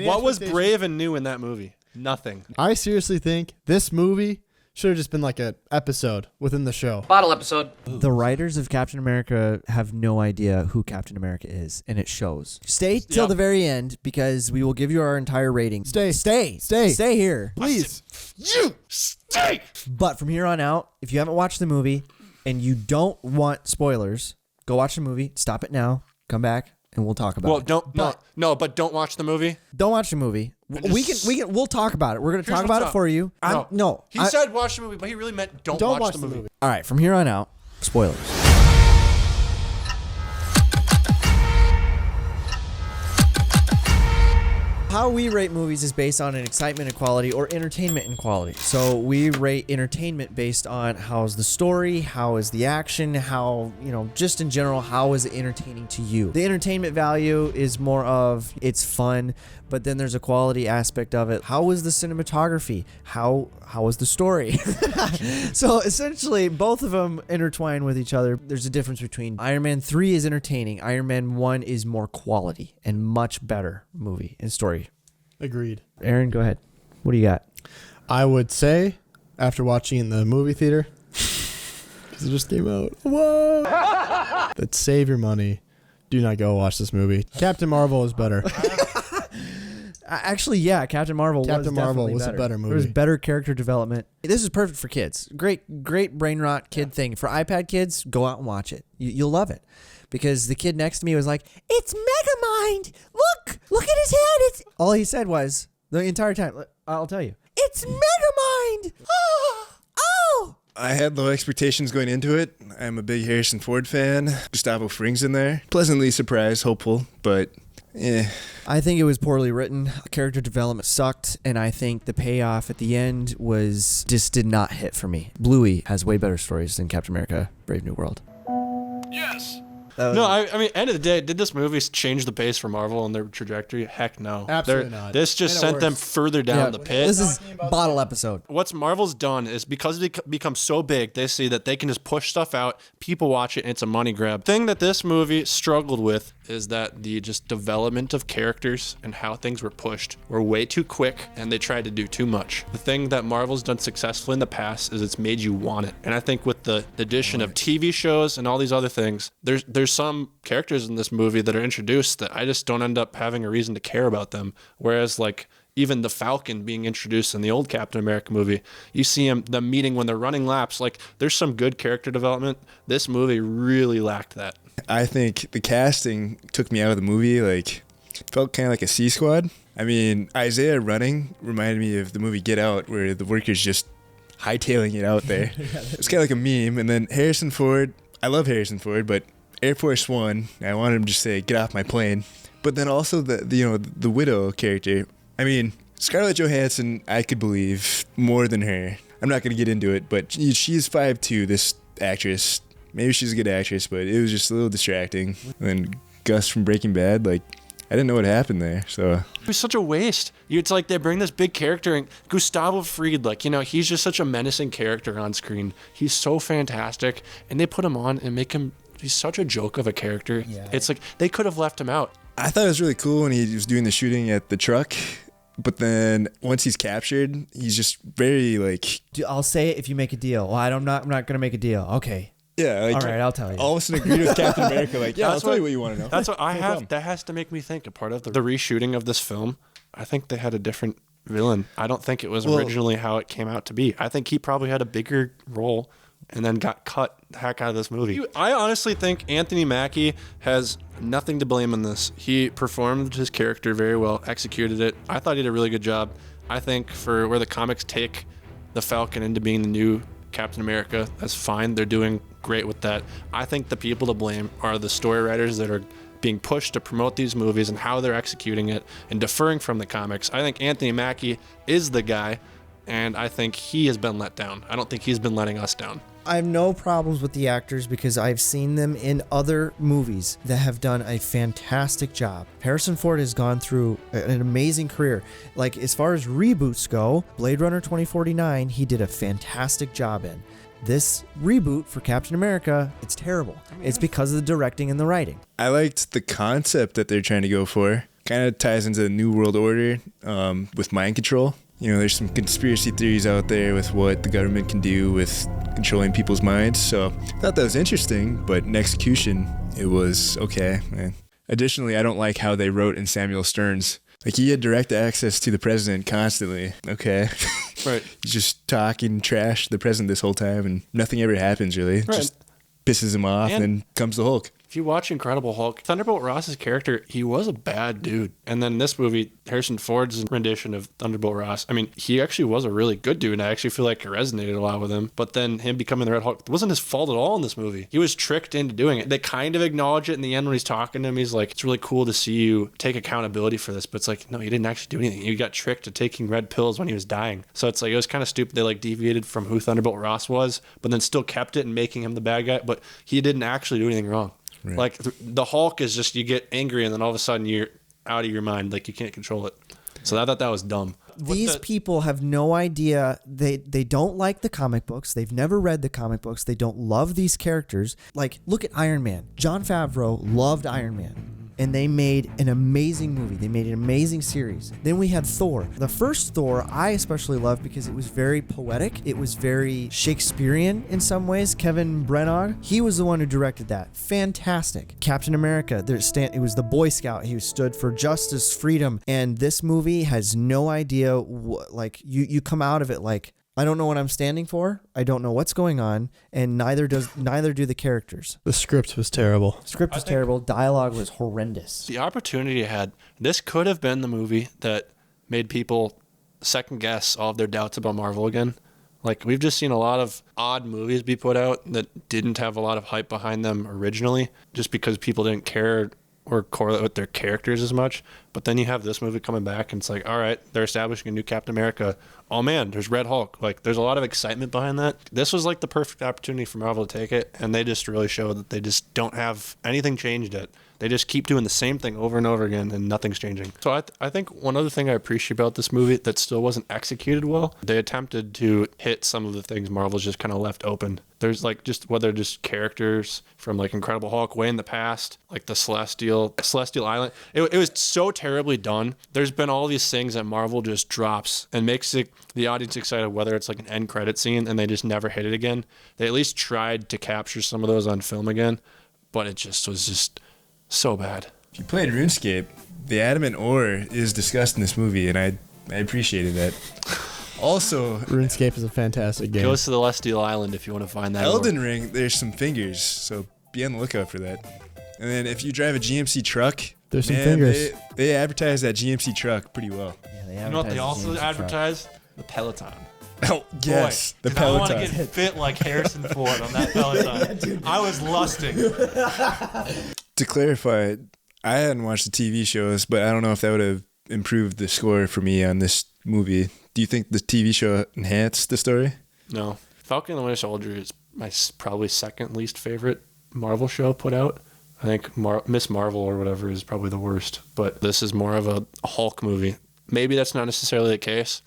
What was brave and new in that movie? Nothing. I seriously think this movie should have just been like an episode within the show. Bottle episode. The writers of Captain America have no idea who Captain America is, and it shows. Stay till the very end because we will give you our entire rating. Stay here. Please. You stay. But from here on out, if you haven't watched the movie and you don't want spoilers, go watch the movie. Stop it now. Come back and we'll talk about it. But don't watch the movie. Don't watch the movie. We'll talk about it. We're going to talk about it for you. He said watch the movie, but he really meant don't watch the movie. All right, from here on out, spoilers. How we rate movies is based on an excitement equality or entertainment equality. So we rate entertainment based on how's the story, how is the action, how, just in general, how is it entertaining to you. The entertainment value is more of it's fun, but then there's a quality aspect of it. How was the cinematography? How was the story? So essentially, both of them intertwine with each other. There's a difference between Iron Man 3 is entertaining. Iron Man 1 is more quality and much better movie and story. Agreed. Aaron, go ahead. What do you got? I would say, after watching in the movie theater, because it just came out, whoa, that save your money. Do not go watch this movie. Captain Marvel is better. Actually, yeah, Captain Marvel was a better movie. There was better character development. This is perfect for kids. Great brain rot kid thing. For iPad kids, go out and watch it. You'll love it. Because the kid next to me was like, it's Megamind. Look at his head. All he said was, the entire time, I'll tell you, it's Megamind. Oh. I had low expectations going into it. I'm a big Harrison Ford fan. Gustavo Fring's in there. Pleasantly surprised, hopeful, but I think it was poorly written. Character development sucked, and I think the payoff at the end just did not hit for me. Bluey has way better stories than Captain America: Brave New World. Yes. I mean, end of the day, did this movie change the pace for Marvel and their trajectory? Heck no. Absolutely not. This just sent them further down the pit. This is bottle episode. What's Marvel's done is because they become so big, they see that they can just push stuff out, people watch it, and it's a money grab. The thing that this movie struggled with is that the just development of characters and how things were pushed were way too quick, and they tried to do too much. The thing that Marvel's done successfully in the past is it's made you want it. And I think with the addition of TV shows and all these other things, there's some characters in this movie that are introduced that I just don't end up having a reason to care about them. Whereas like even the Falcon being introduced in the old Captain America movie, you see them meeting when they're running laps. Like there's some good character development. This movie really lacked that. I think the casting took me out of the movie. Like, felt kind of like a C Squad. I mean, Isaiah running reminded me of the movie Get Out, where the workers just hightailing it out there. It's kind of like a meme. And then Harrison Ford, I love Harrison Ford, but Air Force One, I wanted him to just say, get off my plane. But then also the widow character. I mean, Scarlett Johansson, I could believe more than her. I'm not going to get into it, but she's 5'2", this actress. Maybe she's a good actress, but it was just a little distracting. And then Gus from Breaking Bad, like, I didn't know what happened there, so. It was such a waste. It's like they bring this big character, and Gustavo Fring, like, he's just such a menacing character on screen. He's so fantastic, and they put him on and make him, he's such a joke of a character. Yeah. It's like, they could have left him out. I thought it was really cool when he was doing the shooting at the truck. But then once he's captured, he's just very like. I'll say it if you make a deal. Well, I'm not going to make a deal. Okay. Yeah. Like, all right, I'll tell you. All of a sudden agreed with Captain America. Like, yeah, I'll tell you what you want to know. That's what I have. Problem. That has to make me think. A part of the reshooting of this film, I think they had a different villain. I don't think it was originally how it came out to be. I think he probably had a bigger role and then got cut the heck out of this movie. I honestly think Anthony Mackie has nothing to blame in this. He performed his character very well, executed it. I thought he did a really good job. I think for where the comics take the Falcon into being the new Captain America, that's fine. They're doing great with that. I think the people to blame are the story writers that are being pushed to promote these movies and how they're executing it and deferring from the comics. I think Anthony Mackie is the guy, and I think he has been let down. I don't think he's been letting us down. I have no problems with the actors because I've seen them in other movies that have done a fantastic job. Harrison Ford has gone through an amazing career. Like, as far as reboots go, Blade Runner 2049, he did a fantastic job in. This reboot for Captain America, it's terrible. It's because of the directing and the writing. I liked the concept that they're trying to go for. kind of ties into the New World Order with mind control. You know, there's some conspiracy theories out there with what the government can do with controlling people's minds. So I thought that was interesting, but in execution, it was okay, man. Additionally, I don't like how they wrote in Samuel Stearns. Like, he had direct access to the president constantly. Okay. Right. He's just talking trash to the president this whole time, and nothing ever happens, really. Right. Just pisses him off, and then comes the Hulk. If you watch Incredible Hulk, Thunderbolt Ross's character, he was a bad dude. And then this movie, Harrison Ford's rendition of Thunderbolt Ross, I mean, he actually was a really good dude, and I actually feel like it resonated a lot with him. But then him becoming the Red Hulk, it wasn't his fault at all in this movie. He was tricked into doing it. They kind of acknowledge it in the end when he's talking to him. He's like, it's really cool to see you take accountability for this. But it's like, no, you didn't actually do anything. You got tricked to taking red pills when he was dying. So it's like, it was kind of stupid. They like deviated from who Thunderbolt Ross was, but then still kept it and making him the bad guy. But he didn't actually do anything wrong. Right. Like the Hulk is just, you get angry and then all of a sudden you're out of your mind. Like, you can't control it. So I thought that was dumb. These people have no idea. They don't like the comic books. They've never read the comic books. They don't love these characters. Like, look at Iron Man. Jon Favreau loved Iron Man. And they made an amazing movie. They made an amazing series. Then we had Thor. The first Thor I especially loved because it was very poetic. It was very Shakespearean in some ways. Kevin Branagh, he was the one who directed that. Fantastic. Captain America, it was the Boy Scout. He stood for justice, freedom. And this movie has no idea, like, you come out of it like, I don't know what I'm standing for. I don't know what's going on, and neither do the characters. The script was terrible. Script was terrible. Dialogue was horrendous. The opportunity it had, this could have been the movie that made people second guess all of their doubts about Marvel again. Like, we've just seen a lot of odd movies be put out that didn't have a lot of hype behind them originally, just because people didn't care or correlate with their characters as much. But then you have this movie coming back and it's like, all right, they're establishing a new Captain America. Oh man, there's Red Hulk. Like, there's a lot of excitement behind that. This was like the perfect opportunity for Marvel to take it, and they just really showed that they just don't have anything changed yet. They just keep doing the same thing over and over again, and nothing's changing. So I think one other thing I appreciate about this movie that still wasn't executed well, they attempted to hit some of the things Marvel's just kind of left open. There's like just whether just characters from like Incredible Hulk way in the past, like the Celestial Island. It was so terribly done. There's been all these things that Marvel just drops and makes the audience excited, whether it's like an end credit scene and they just never hit it again. They at least tried to capture some of those on film again, but it just was just so bad. If you played RuneScape, the adamant ore is discussed in this movie, and I appreciated that. Also, RuneScape is a fantastic game. Goes to the Celestial Island if you want to find that. Elden Ring, there's some fingers, so be on the lookout for that. And then if you drive a GMC truck, there's some fingers. They advertise that GMC truck pretty well. Yeah, you know what they also advertise? The Peloton. Oh, yes. Boy, the Peloton. I want to get fit like Harrison Ford on that Peloton. I was lusting. To clarify, I hadn't watched the TV shows, but I don't know if that would have improved the score for me on this movie. Do you think the TV show enhanced the story? No. Falcon and the Winter Soldier is my probably second least favorite Marvel show put out. I think Miss Marvel or whatever is probably the worst, but this is more of a Hulk movie. Maybe that's not necessarily the case,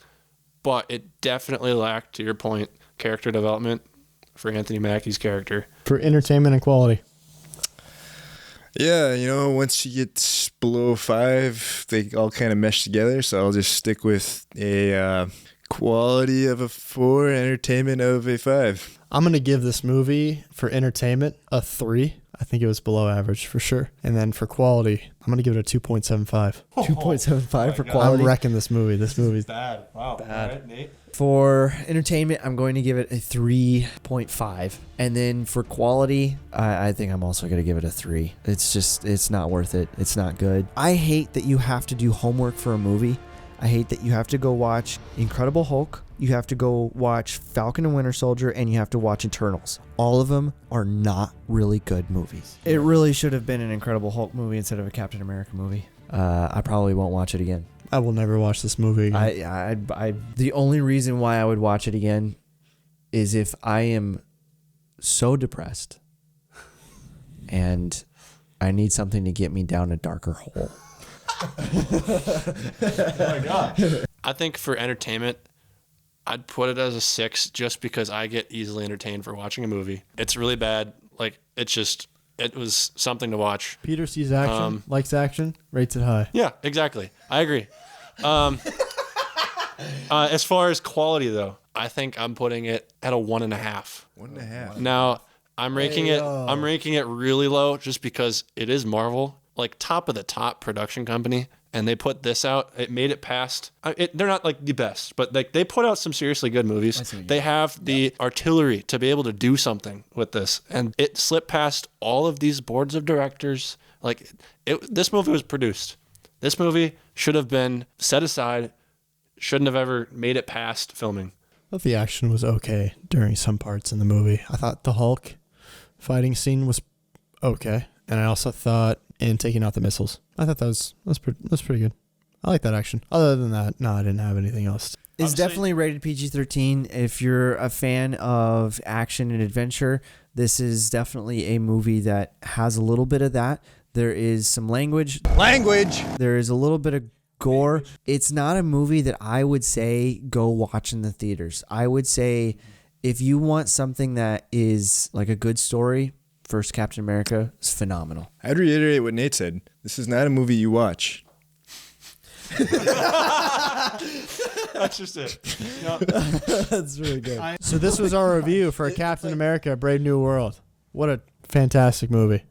but it definitely lacked, to your point, character development for Anthony Mackie's character. For entertainment and quality. Yeah, once you get below 5, they all kind of mesh together, so I'll just stick with a quality of a 4, entertainment of a 5. I'm going to give this movie, for entertainment, a 3. I think it was below average for sure. And then for quality, I'm going to give it a 2.75. 2.75 for quality? I'm wrecking this movie. This movie's bad. Wow. Bad. All right, Nate. For entertainment, I'm going to give it a 3.5. And then for quality, I think I'm also going to give it a 3. It's not worth it. It's not good. I hate that you have to do homework for a movie. I hate that you have to go watch Incredible Hulk, you have to go watch Falcon and Winter Soldier, and you have to watch Eternals. All of them are not really good movies. It really should have been an Incredible Hulk movie instead of a Captain America movie. I probably won't watch it again. I will never watch this movie again. I the only reason why I would watch it again is if I am so depressed and I need something to get me down a darker hole. Oh my God. I think for entertainment, I'd put it as a 6 just because I get easily entertained for watching a movie. It's really bad. Like, it's it was something to watch. Peter sees action, likes action, rates it high. Yeah, exactly. I agree. As far as quality, though, I think I'm putting it at a 1.5. 1.5. Now I'm ranking it really low just because it is Marvel, like top of the top production company, and they put this out. It made it past. They're not like the best, but like they put out some seriously good movies. They have the artillery to be able to do something with this, and it slipped past all of these boards of directors. Like this movie was produced. This movie should have been set aside. Shouldn't have ever made it past filming. I thought the action was okay during some parts in the movie. I thought the Hulk fighting scene was okay, and I also thought in taking out the missiles, I thought that was pretty good. I like that action. Other than that, no, I didn't have anything else. It's definitely rated PG-13. If you're a fan of action and adventure, this is definitely a movie that has a little bit of that. There is some language. There is a little bit of gore. It's not a movie that I would say go watch in the theaters. I would say if you want something that is like a good story, first Captain America is phenomenal. I'd reiterate what Nate said. This is not a movie you watch. That's just it. No. That's really good. So this was our review for Captain America: Brave New World. What a fantastic movie.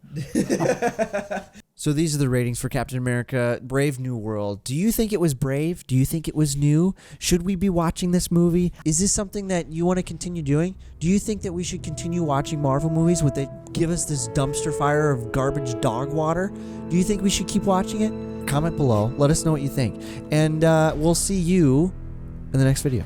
So these are the ratings for Captain America: Brave New World. Do you think it was brave? Do you think it was new? Should we be watching this movie? Is this something that you want to continue doing? Do you think that we should continue watching Marvel movies? Would they give us this dumpster fire of garbage dog water? Do you think we should keep watching it? Comment below. Let us know what you think. And we'll see you in the next video.